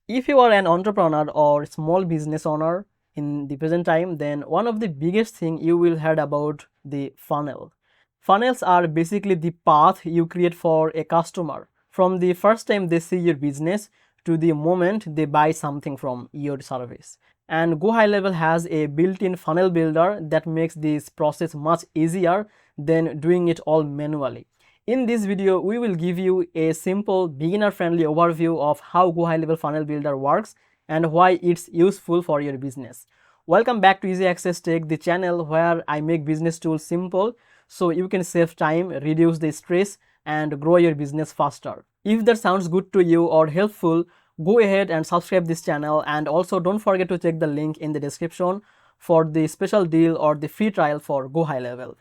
If you are an entrepreneur or small business owner in the present time, then one of the biggest thing you will heard about the funnel. Funnels are basically the path you create for a customer from the first time they see your business to the moment they buy something from your service. And GoHighLevel has a built-in funnel builder that makes this process much easier than doing it all manually. In this video, we will give you a simple beginner-friendly overview of how GoHighLevel Funnel Builder works and why it's useful for your business. Welcome back to Easy Access Tech, the channel where I make business tools simple so you can save time, reduce the stress, and grow your business faster. If that sounds good to you or helpful, go ahead and subscribe this channel, and also don't forget to check the link in the description for the special deal or the free trial for GoHighLevel.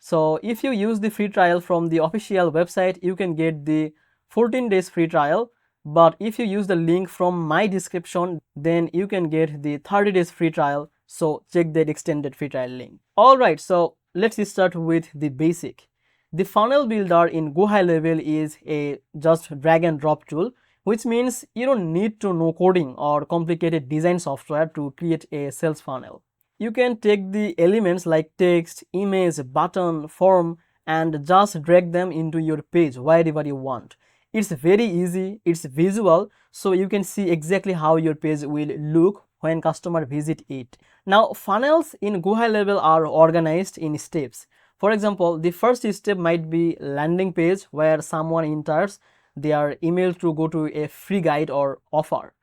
So if you use the free trial from the official website, you can get the 14 days free trial. But if you use the link from my description, then you can get the 30 days free trial. So check that extended free trial link. Alright, so let's start with the basic. The funnel builder in GoHighLevel is a just drag and drop tool, which means you don't need to know coding or complicated design software to create a sales funnel. You can take the elements like text, image, button, form, and just drag them into your page wherever you want. It's very easy, it's visual, so you can see exactly how your page will look when customer visit it. Now, funnels in GoHighLevel are organized in steps. For example, the first step might be landing page where someone enters their email to go to a free guide or offer.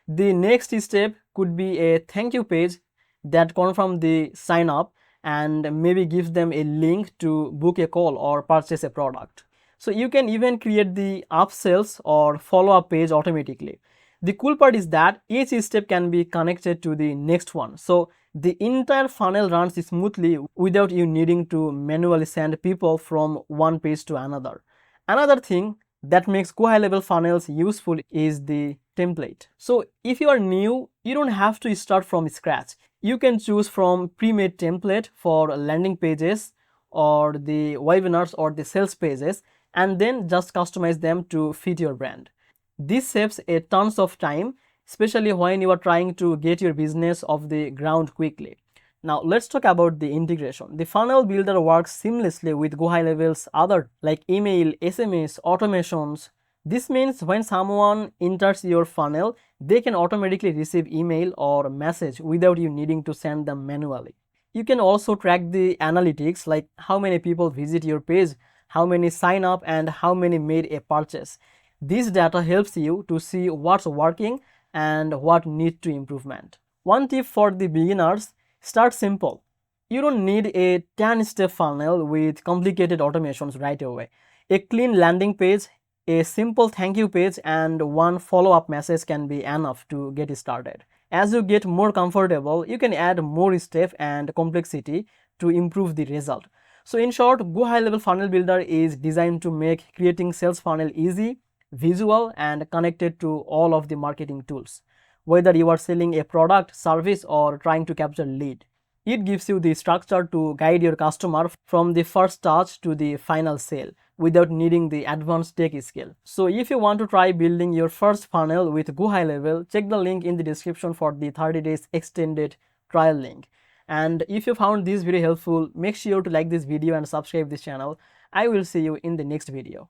The next step could be a thank you page that confirm the sign up and maybe gives them a link to book a call or purchase a product. So you can even create the upsells or follow-up page automatically. The cool part is that each step can be connected to the next one, so the entire funnel runs smoothly without you needing to manually send people from one page to another. Another thing that makes GoHighLevel funnels useful is the template. So if you are new, you don't have to start from scratch. You can choose from pre-made template for landing pages or the webinars or the sales pages, and then just customize them to fit your brand. This saves a tons of time, especially when you are trying to get your business off the ground quickly. Now let's talk about the integration. The funnel builder works seamlessly with GoHighLevel's other like email, SMS, automations. This means when someone enters your funnel, they can automatically receive email or message without you needing to send them manually. You can also track the analytics like how many people visit your page, how many sign up, and how many made a purchase. This data helps you to see what's working and what needs to improvement. One tip for the beginners: start simple. You don't need a 10-step funnel with complicated automations right away. A clean landing page, a simple thank you page, and one follow-up message can be enough to get started. As you get more comfortable, you can add more steps and complexity to improve the result. So in short, GoHighLevel Funnel Builder is designed to make creating sales funnel easy, visual, and connected to all of the marketing tools. Whether you are selling a product, service, or trying to capture lead, it gives you the structure to guide your customer from the first touch to the final sale without needing the advanced tech skill. So if you want to try building your first funnel with GoHighLevel, check the link in the description for the 30 days extended trial link. And if you found this video helpful, make sure to like this video and subscribe this channel. I will see you in the next video.